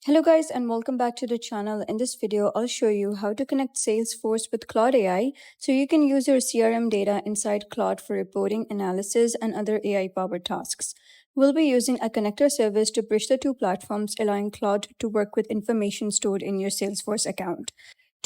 Hello guys and welcome back to the channel. In this video, I'll show you how to connect Salesforce with Claude AI so you can use your CRM data inside Claude for reporting, analysis, and other AI-powered tasks. We'll be using a connector service to bridge the two platforms, allowing Claude to work with information stored in your Salesforce account.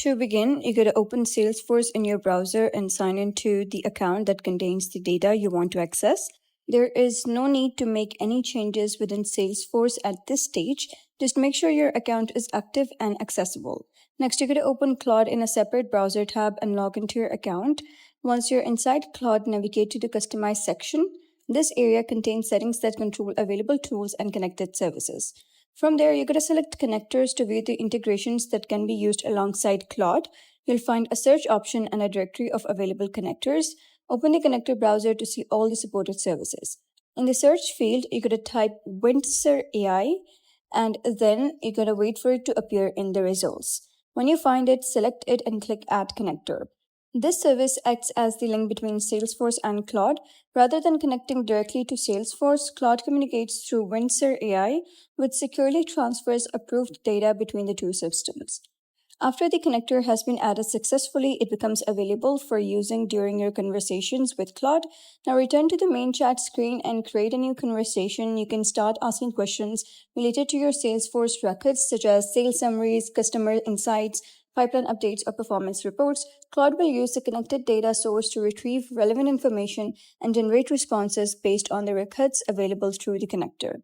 To begin, you gotta open Salesforce in your browser and sign into the account that contains the data you want to access. There is no need to make any changes within Salesforce at this stage. Just make sure your account is active and accessible. Next, you're going to open Claude in a separate browser tab and log into your account. Once you're inside Claude, navigate to the Customize section. This area contains settings that control available tools and connected services. From there, you're going to select connectors to view the integrations that can be used alongside Claude. You'll find a search option and a directory of available connectors. Open the connector browser to see all the supported services. In the search field, you're going to type Windsor AI, and then you're going to wait for it to appear in the results. When you find it, select it and click Add Connector. This service acts as the link between Salesforce and Claude. Rather than connecting directly to Salesforce, Claude communicates through Windsor AI, which securely transfers approved data between the two systems. After the connector has been added successfully, it becomes available for using during your conversations with Claude. Now return to the main chat screen and create a new conversation. You can start asking questions related to your Salesforce records, such as sales summaries, customer insights, pipeline updates, or performance reports. Claude will use the connected data source to retrieve relevant information and generate responses based on the records available through the connector.